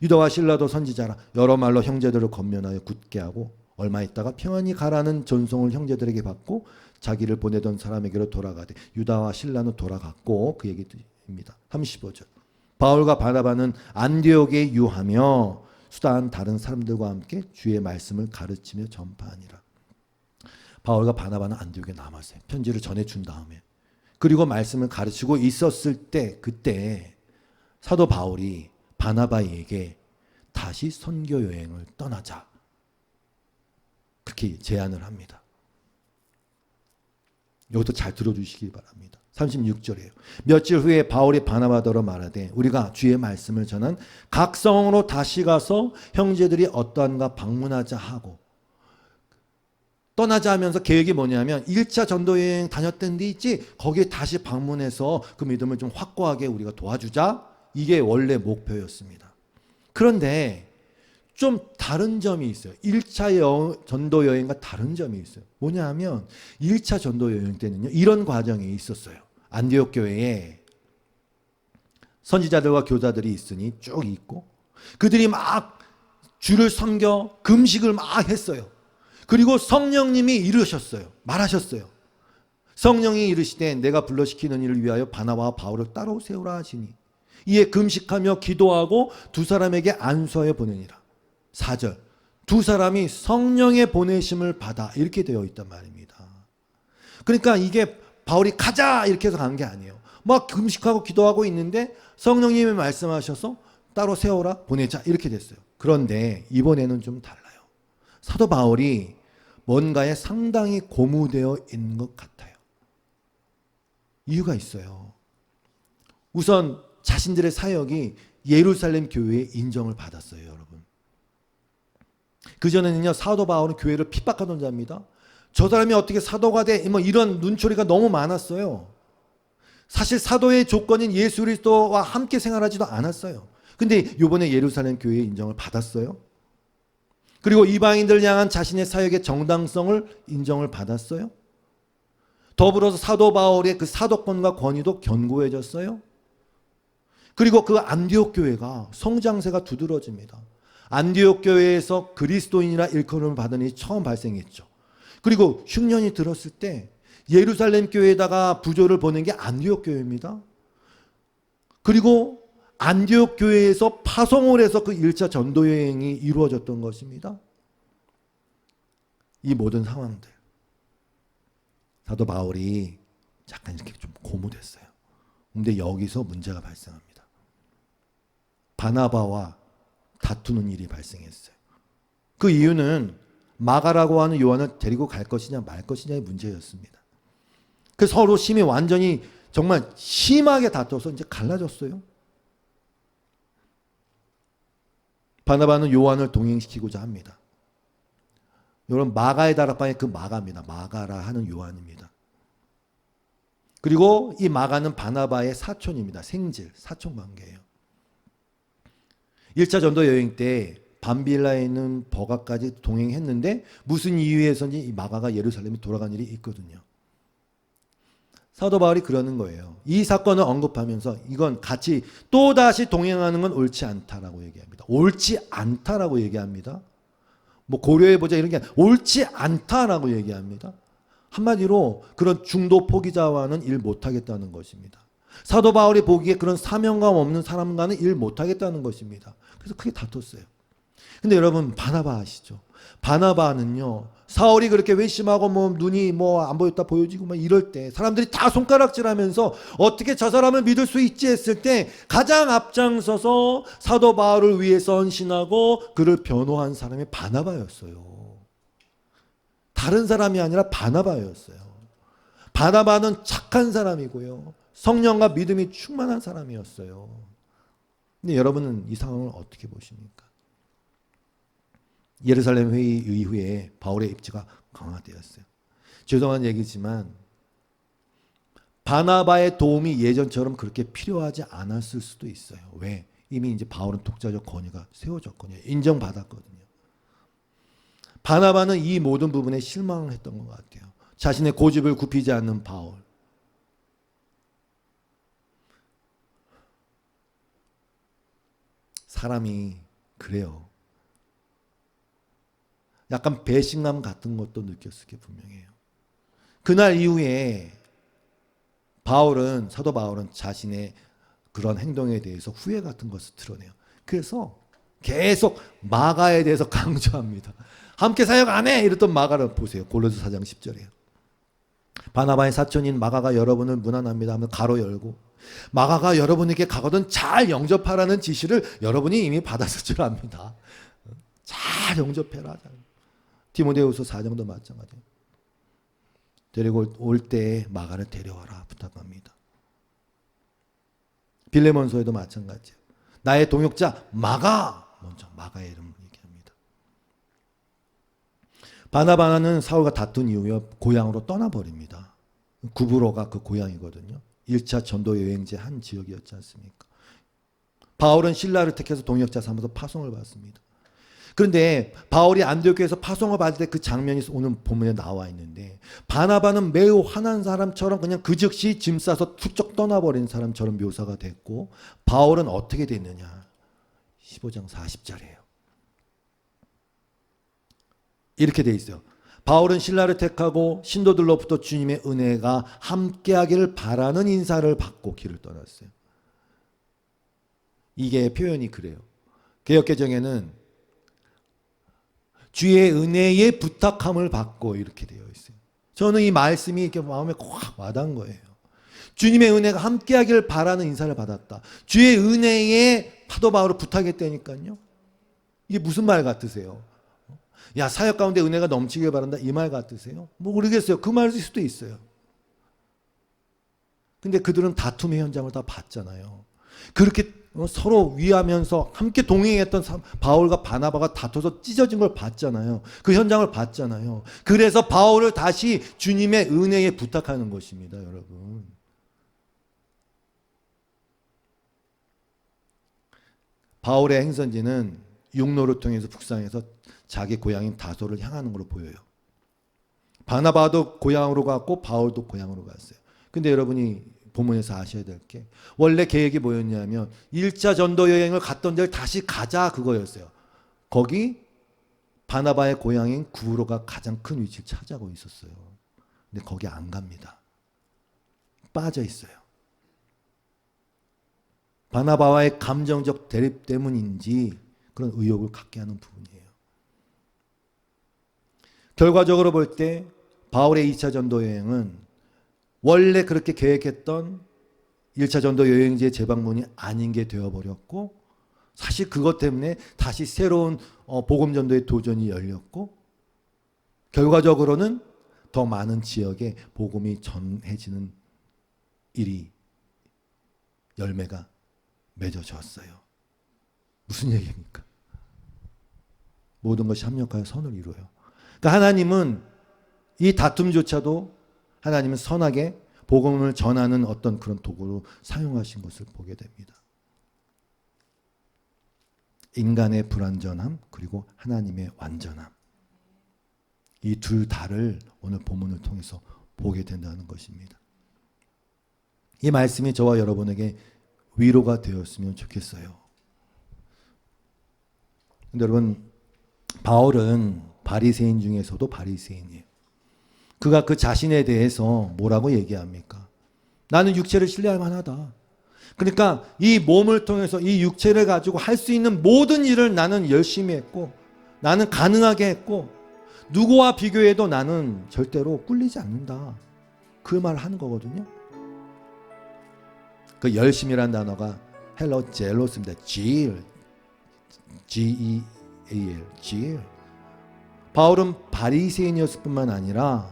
유다와 실라도 선지자라 여러 말로 형제들을 권면하여 굳게 하고 얼마 있다가 평안히 가라는 전송을 형제들에게 받고 자기를 보내던 사람에게로 돌아가되 유다와 실라는 돌아갔고 그 얘기입니다. 35절 바울과 바나바는 안디옥에 유하며 수다한 다른 사람들과 함께 주의 말씀을 가르치며 전파하니라. 바울과 바나바는 안디옥에 남았어요. 편지를 전해준 다음에 그리고 말씀을 가르치고 있었을 때 그때 사도 바울이 바나바에게 다시 선교 여행을 떠나자 그렇게 제안을 합니다. 이것도 잘 들어주시기 바랍니다. 36절이에요. 며칠 후에 바울이 바나바더러 말하되 우리가 주의 말씀을 전한 각 성으로 다시 가서 형제들이 어떠한가 방문하자 하고 떠나자 하면서 계획이 뭐냐면 1차 전도여행 다녔던 데 있지 거기에 다시 방문해서 그 믿음을 좀 확고하게 우리가 도와주자. 이게 원래 목표였습니다. 그런데 좀 다른 점이 있어요. 1차 전도여행과 다른 점이 있어요. 뭐냐 하면 1차 전도여행 때는요 이런 과정이 있었어요. 안디옥 교회에 선지자들과 교사들이 있으니 쭉 있고 그들이 막 주를 섬겨 금식을 막 했어요. 그리고 성령님이 이르셨어요. 말하셨어요. 성령이 이르시되 내가 불러시키는 일을 위하여 바나바와 바울을 따로 세우라 하시니 이에 금식하며 기도하고 두 사람에게 안수하여 보내니라. 4절 두 사람이 성령의 보내심을 받아 이렇게 되어 있단 말입니다. 그러니까 이게 바울이 가자 이렇게 해서 간 게 아니에요. 막 금식하고 기도하고 있는데 성령님이 말씀하셔서 따로 세워라 보내자 이렇게 됐어요. 그런데 이번에는 좀 달라요. 사도 바울이 뭔가에 상당히 고무되어 있는 것 같아요. 이유가 있어요. 우선 자신들의 사역이 예루살렘 교회의 인정을 받았어요, 여러분. 그전에는요, 사도 바울은 교회를 핍박하던 자입니다. 저 사람이 어떻게 사도가 돼? 뭐 이런 눈초리가 너무 많았어요. 사실 사도의 조건인 예수 그리스도와 함께 생활하지도 않았어요. 근데 이번에 예루살렘 교회의 인정을 받았어요. 그리고 이방인들 향한 자신의 사역의 정당성을 인정을 받았어요. 더불어서 사도 바울의 그 사도권과 권위도 견고해졌어요. 그리고 그 안디옥 교회가 성장세가 두드러집니다. 안디옥 교회에서 그리스도인이라 일컬음을 받은 일이 처음 발생했죠. 그리고 흉년이 들었을 때 예루살렘 교회에다가 부조를 보낸 게 안디옥 교회입니다. 그리고 안디옥 교회에서 파송을 해서 그 1차 전도 여행이 이루어졌던 것입니다. 이 모든 상황들 사도 바울이 약간 이렇게 좀 고무됐어요. 근데 여기서 문제가 발생합니다. 바나바와 다투는 일이 발생했어요. 그 이유는 마가라고 하는 요한을 데리고 갈 것이냐 말 것이냐의 문제였습니다. 그 서로 심히 완전히 정말 심하게 다퉈서 이제 갈라졌어요. 바나바는 요한을 동행시키고자 합니다. 여러분 마가의 다락방의 그 마가입니다. 마가라 하는 요한입니다. 그리고 이 마가는 바나바의 사촌입니다. 생질, 사촌 관계예요. 1차 전도 여행 때 밤빌라에 있는 버가까지 동행했는데 무슨 이유에서인지 이 마가가 예루살렘에 돌아간 일이 있거든요. 사도 바울이 그러는 거예요. 이 사건을 언급하면서 이건 같이 또다시 동행하는 건 옳지 않다라고 얘기합니다. 옳지 않다라고 얘기합니다. 뭐 고려해보자 이런 게 아니라 옳지 않다라고 얘기합니다. 한마디로 그런 중도 포기자와는 일 못하겠다는 것입니다. 사도 바울이 보기에 그런 사명감 없는 사람과는 일 못하겠다는 것입니다. 그래서 크게 다퉜어요. 근데 여러분 바나바 아시죠? 바나바는요 사울이 그렇게 회심하고 뭐 눈이 뭐 안 보였다 보여지고 막 이럴 때 사람들이 다 손가락질하면서 어떻게 저 사람을 믿을 수 있지 했을 때 가장 앞장서서 사도 바울을 위해 헌신하고 그를 변호한 사람이 바나바였어요. 다른 사람이 아니라 바나바였어요. 바나바는 착한 사람이고요. 성령과 믿음이 충만한 사람이었어요. 근데 여러분은 이 상황을 어떻게 보십니까? 예루살렘 회의 이후에 바울의 입지가 강화되었어요. 죄송한 얘기지만 바나바의 도움이 예전처럼 그렇게 필요하지 않았을 수도 있어요. 왜? 이미 이제 바울은 독자적 권위가 세워졌거든요. 인정받았거든요. 바나바는 이 모든 부분에 실망을 했던 것 같아요. 자신의 고집을 굽히지 않는 바울. 사람이 그래요. 약간 배신감 같은 것도 느꼈을 게 분명해요. 그날 이후에 사도 바울은 자신의 그런 행동에 대해서 후회 같은 것을 드러내요. 그래서 계속 마가에 대해서 강조합니다. 함께 사역 안 해! 이랬던 마가를 보세요. 골로새 4장 10절이에요. 바나바의 사촌인 마가가 여러분을 문안합니다 하면 가로 열고 마가가 여러분에게 가거든 잘 영접하라는 지시를 여러분이 이미 받았을 줄 압니다. 잘 영접해라. 디모데후서 4장도 마찬가지예요. 데리고 올 때 마가를 데려와라 부탁합니다. 빌레몬서에도 마찬가지예요. 나의 동역자 마가 먼저 마가의 이름을 얘기합니다. 바나바는 사울과 다툰 이후에 고향으로 떠나버립니다. 구브로가 그 고향이거든요. 1차 전도 여행지 한 지역이었지 않습니까? 바울은 신라를 택해서 동역자 삼아서 파송을 받습니다. 그런데 바울이 안디옥에서 파송을 받을 때 그 장면이 오늘 본문에 나와 있는데 바나바는 매우 화난 사람처럼 그냥 그 즉시 짐 싸서 훌쩍 떠나버린 사람처럼 묘사가 됐고 바울은 어떻게 됐느냐 15장 40절이에요. 이렇게 돼 있어요. 바울은 신라를 택하고 신도들로부터 주님의 은혜가 함께하기를 바라는 인사를 받고 길을 떠났어요. 이게 표현이 그래요. 개역개정에는 주의 은혜의 부탁함을 받고 이렇게 되어 있어요. 저는 이 말씀이 이렇게 마음에 확 와닿은 거예요. 주님의 은혜가 함께하기를 바라는 인사를 받았다. 주의 은혜에 사도 바울을 부탁했다니까요. 이게 무슨 말 같으세요? 야, 사역 가운데 은혜가 넘치길 바란다, 이 말 같으세요? 뭐 모르겠어요. 그 말일 수도 있어요. 근데 그들은 다툼의 현장을 다 봤잖아요. 그렇게 서로 위하면서 함께 동행했던 바울과 바나바가 다퉈서 찢어진 걸 봤잖아요. 그 현장을 봤잖아요. 그래서 바울을 다시 주님의 은혜에 부탁하는 것입니다, 여러분. 바울의 행선지는 육로를 통해서 북상해서 자기 고향인 다소를 향하는 걸로 보여요. 바나바도 고향으로 갔고 바울도 고향으로 갔어요. 근데 여러분이 본문에서 아셔야 될 게, 원래 계획이 뭐였냐면 1차 전도 여행을 갔던 데를 다시 가자, 그거였어요. 거기 바나바의 고향인 구브로가 가장 큰 위치를 차지하고 있었어요. 근데 거기 안 갑니다. 빠져 있어요. 바나바와의 감정적 대립 때문인지 그런 의욕을 갖게 하는 부분이에요. 결과적으로 볼 때 바울의 2차 전도 여행은 원래 그렇게 계획했던 1차 전도 여행지의 재방문이 아닌 게 되어버렸고, 사실 그것 때문에 다시 새로운 복음 전도의 도전이 열렸고, 결과적으로는 더 많은 지역에 복음이 전해지는 일이, 열매가 맺어졌어요. 무슨 얘기입니까? 모든 것이 합력하여 선을 이루어요. 그러니까 하나님은 이 다툼조차도 하나님은 선하게 복음을 전하는 어떤 그런 도구로 사용하신 것을 보게 됩니다. 인간의 불완전함, 그리고 하나님의 완전함, 이 둘 다를 오늘 본문을 통해서 보게 된다는 것입니다. 이 말씀이 저와 여러분에게 위로가 되었으면 좋겠어요. 근데 여러분, 바울은 바리새인 중에서도 바리새인이에요. 그가 그 자신에 대해서 뭐라고 얘기합니까? 나는 육체를 신뢰할 만하다. 그러니까 이 몸을 통해서 이 육체를 가지고 할 수 있는 모든 일을 나는 열심히 했고, 나는 가능하게 했고, 누구와 비교해도 나는 절대로 꿀리지 않는다. 그 말을 하는 거거든요. 그 열심이라는 단어가 헬러 젤로스입니다. G-E-A-L, G-E-A-L. 바울은 바리새인이었을 뿐만 아니라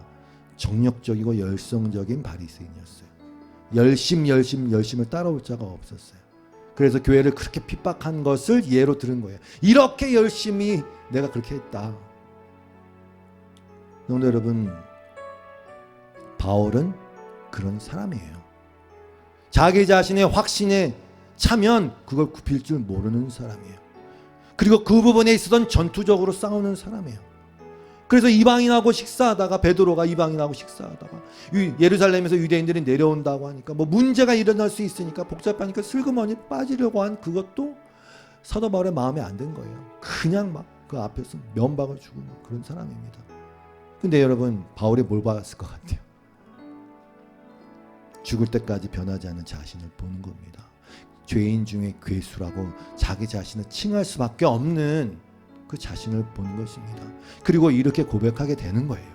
정력적이고 열성적인 바리새인이었어요. 열심을 따라올 자가 없었어요. 그래서 교회를 그렇게 핍박한 것을 예로 들은 거예요. 이렇게 열심히 내가 그렇게 했다. 그런데 여러분, 바울은 그런 사람이에요. 자기 자신의 확신에 차면 그걸 굽힐 줄 모르는 사람이에요. 그리고 그 부분에 있어서는 전투적으로 싸우는 사람이에요. 그래서 이방인하고 식사하다가, 베드로가 이방인하고 식사하다가 예루살렘에서 유대인들이 내려온다고 하니까 뭐 문제가 일어날 수 있으니까 복잡하니까 슬그머니 빠지려고 한 그것도 사도 바울의 마음에 안 든 거예요. 그냥 막 그 앞에서 면박을 주고 그런 사람입니다. 근데 여러분, 바울이 뭘 봤을 것 같아요? 죽을 때까지 변하지 않는 자신을 보는 겁니다. 죄인 중에 괴수라고 자기 자신을 칭할 수밖에 없는 그 자신을 보는 것입니다. 그리고 이렇게 고백하게 되는 거예요.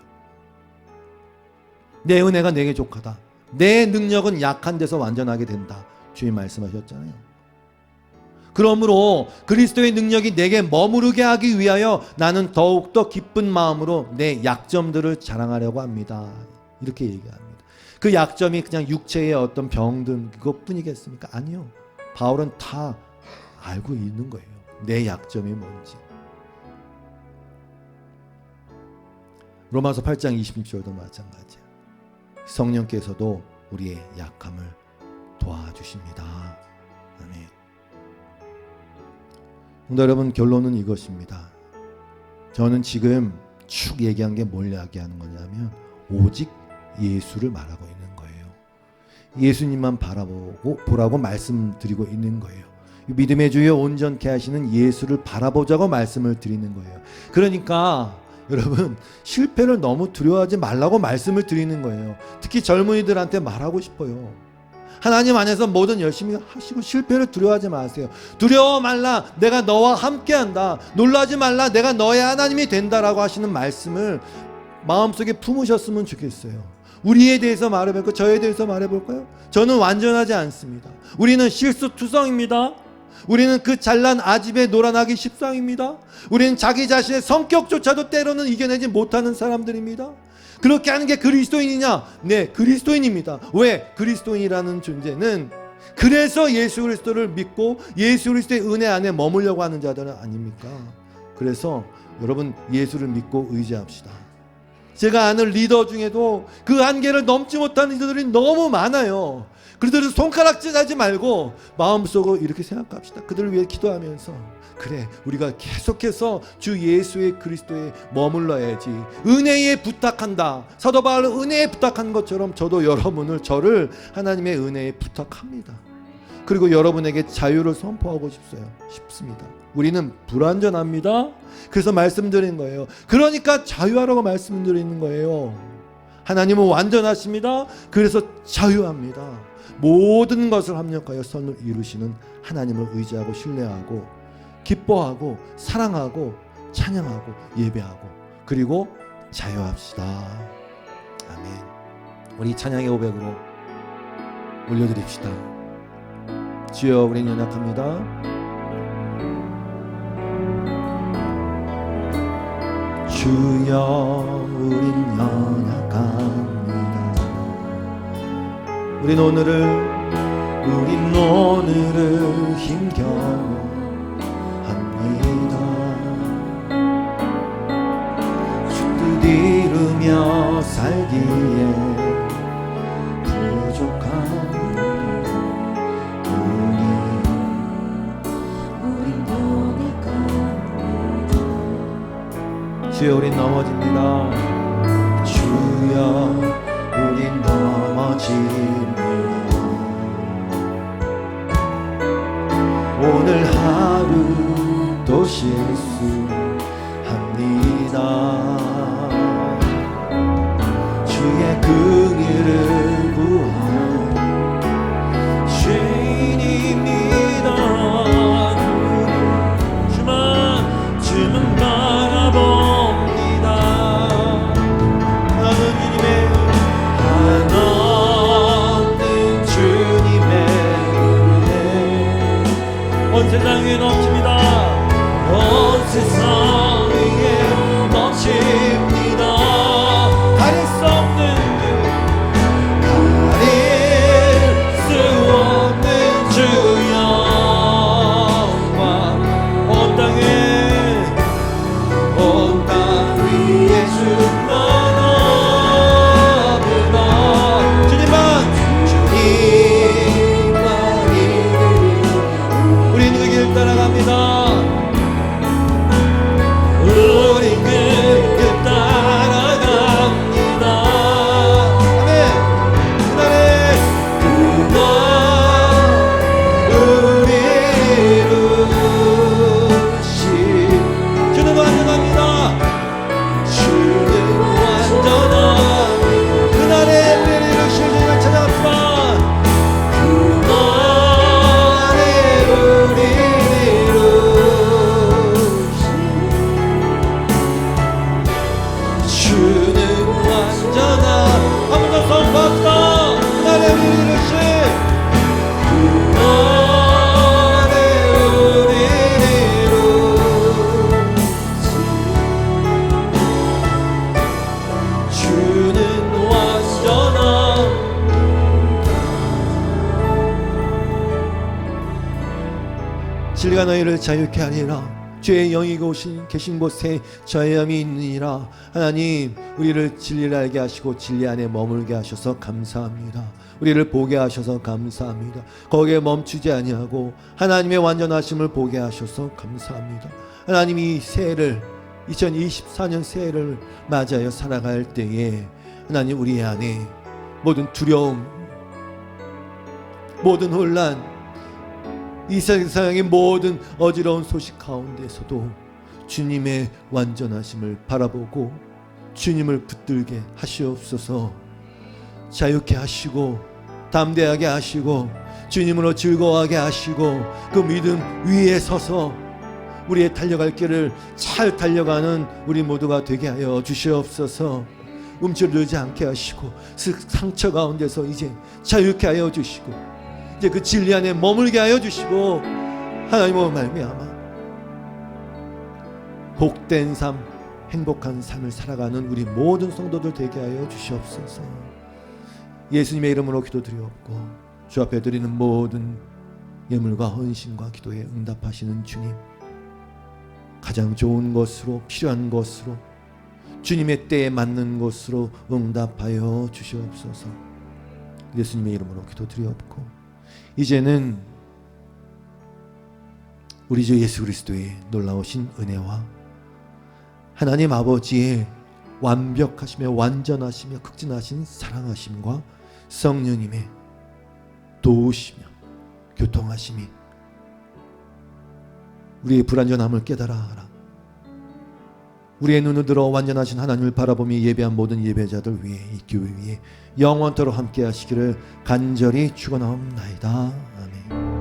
내 은혜가 내게 족하다. 내 능력은 약한 데서 완전하게 된다. 주님 말씀하셨잖아요. 그러므로 그리스도의 능력이 내게 머무르게 하기 위하여 나는 더욱더 기쁜 마음으로 내 약점들을 자랑하려고 합니다. 이렇게 얘기합니다. 그 약점이 그냥 육체의 어떤 병든 그것뿐이겠습니까? 아니요. 바울은 다 알고 있는 거예요. 내 약점이 뭔지. 로마서 8장 26절도 마찬가지예요. 성령께서도 우리의 약함을 도와주십니다. 아멘. 근데 여러분, 결론은 이것입니다. 저는 지금 쭉 얘기한 게 뭘 이야기하는 거냐면 오직 예수를 말하고 있는 거예요. 예수님만 보라고 말씀드리고 있는 거예요. 믿음의 주여 온전케 하시는 예수를 바라보자고 말씀을 드리는 거예요. 그러니까 여러분, 실패를 너무 두려워하지 말라고 말씀을 드리는 거예요. 특히 젊은이들한테 말하고 싶어요. 하나님 안에서 뭐든 열심히 하시고 실패를 두려워하지 마세요. 두려워 말라, 내가 너와 함께한다. 놀라지 말라, 내가 너의 하나님이 된다라고 하시는 말씀을 마음속에 품으셨으면 좋겠어요. 우리에 대해서 말해볼까요? 저에 대해서 말해볼까요? 저는 완전하지 않습니다. 우리는 실수투성입니다. 우리는 그 잘난 아집에 놀아나기 십상입니다. 우리는 자기 자신의 성격조차도 때로는 이겨내지 못하는 사람들입니다. 그렇게 하는 게 그리스도인이냐? 네, 그리스도인입니다. 왜? 그리스도인이라는 존재는 그래서 예수 그리스도를 믿고 예수 그리스도의 은혜 안에 머물려고 하는 자들은 아닙니까? 그래서 여러분, 예수를 믿고 의지합시다. 제가 아는 리더 중에도 그 한계를 넘지 못하는 리더들이 너무 많아요. 그들은 손가락질 하지 말고 마음속으로 이렇게 생각합시다. 그들을 위해 기도하면서, 그래, 우리가 계속해서 주 예수의 그리스도에 머물러야지. 은혜에 부탁한다. 사도 바울은 은혜에 부탁한 것처럼 저도 저를 하나님의 은혜에 부탁합니다. 그리고 여러분에게 자유를 선포하고 싶습니다. 우리는 불완전합니다. 그래서 말씀드린 거예요. 그러니까 자유하라고 말씀드리는 거예요. 하나님은 완전하십니다. 그래서 자유합니다. 모든 것을 합력하여 선을 이루시는 하나님을 의지하고 신뢰하고 기뻐하고 사랑하고 찬양하고 예배하고 그리고 자유합시다. 아멘. 우리 찬양의 고백으로 올려드립시다. 주여, 우리는 연약합니다. 주여, 우린 연약합니다. 우린 오늘을 힘겨워합니다. 주 뜻 이루며 살기에 부족합니다. 우린 연약합니다. 주여, 우린 넘어집니다. 주여, 우린 넘어집니다. 오늘 하루도 실수합니다. 주의 긍휼을 구하는 죄인입니다. 주만 바라봅니다. 하나님 주님의 온 세상 위에 넘칩니다. 온 세상 위에 넘칩니다. 가릴 수 없는 주 영광 온 땅 위에 주만 없으나 주님만 우리 그 길 따라갑니다. 우리 그 길 따라갑니다. 아멘. 그날 우리 이루시 주는 완전합니다. 주는 완전한 그날의 우리를 이루실 주님을 찾아갑시다. 그날의 우리를 이루시 주는 완전한 한 번 더 선포합시다. 그날의 우리를 이루시 진리가 너희를 자유케 하리라. 주의 영이 계신 곳에 자유함이 있느니라. 하나님, 우리를 진리를 알게 하시고 진리 안에 머물게 하셔서 감사합니다. 우리를 보게 하셔서 감사합니다. 거기에 멈추지 아니하고 하나님의 완전하심을 보게 하셔서 감사합니다. 하나님, 이 새해를 2024년 새해를 맞아요 살아갈 때에 하나님, 우리 안에 모든 두려움, 모든 혼란, 이 세상의 모든 어지러운 소식 가운데서도 주님의 완전하심을 바라보고 주님을 붙들게 하시옵소서. 자유케 하시고 담대하게 하시고 주님으로 즐거워하게 하시고 그 믿음 위에 서서 우리의 달려갈 길을 잘 달려가는 우리 모두가 되게 하여 주시옵소서. 움츠러들지 않게 하시고 상처 가운데서 이제 자유케 하여 주시고 이제 그 진리 안에 머물게 하여 주시고 하나님의 말미암아 복된 삶, 행복한 삶을 살아가는 우리 모든 성도들 되게 하여 주시옵소서. 예수님의 이름으로 기도드리옵고 주 앞에 드리는 모든 예물과 헌신과 기도에 응답하시는 주님, 가장 좋은 것으로 필요한 것으로 주님의 때에 맞는 것으로 응답하여 주시옵소서. 예수님의 이름으로 기도드리옵고 이제는 우리 주 예수 그리스도의 놀라우신 은혜와 하나님 아버지의 완벽하시며 완전하시며 극진하신 사랑하심과 성령님의 도우시며 교통하심이 우리의 불완전함을 깨달아 하라. 우리의 눈을 들어 완전하신 하나님을 바라보며 예배한 모든 예배자들 위해 이 교회 위에 영원토록 함께 하시기를 간절히 축원하옵나이다. 아멘.